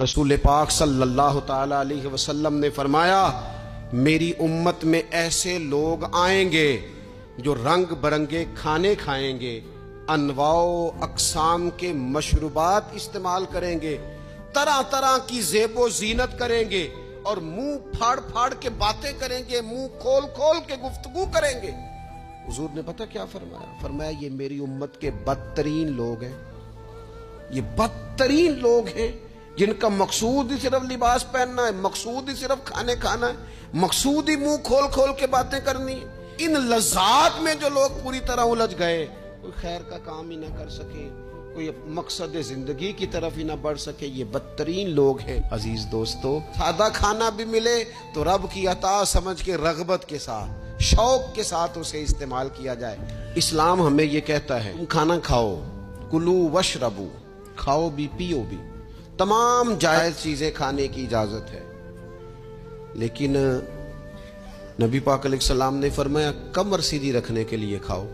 रसूल पाक सल्लल्लाहु ताला अलैहि वसल्लम ने फरमाया, मेरी उम्मत में ऐसे लोग आएंगे जो रंग बरंगे खाने खाएंगे, अनवाओ अकसाम के मशरूबात इस्तेमाल करेंगे, तरह तरह की ज़ेबो जीनत करेंगे और मुंह फाड़ फाड़ के बातें करेंगे, मुंह खोल खोल के गुफ्तगू करेंगे। हुजूर ने पता क्या फरमाया? फरमाया ये मेरी उम्मत के बदतरीन लोग हैं। ये बदतरीन लोग हैं जिनका मकसूद ही सिर्फ लिबास पहनना है, मकसूद ही सिर्फ खाने खाना है, मकसूद ही मुंह खोल खोल के बातें करनी है। इन लज़्ज़ात में जो लोग पूरी तरह उलझ गए, कोई खैर का काम ही ना कर सके, कोई मकसद जिंदगी की तरफ ही ना बढ़ सके, ये बदतरीन लोग हैं। अजीज दोस्तों, सादा खाना भी मिले तो रब की अता समझ के रगबत के साथ, शौक के साथ उसे इस्तेमाल किया जाए। इस्लाम हमें ये कहता है तुम खाना खाओ, कुलू वशरबू, खाओ भी पियो भी, तमाम जायज चीजें खाने की इजाजत है। लेकिन नबी पाक अलैहिस्सलाम ने फरमाया कमर सीधी रखने के लिए खाओ।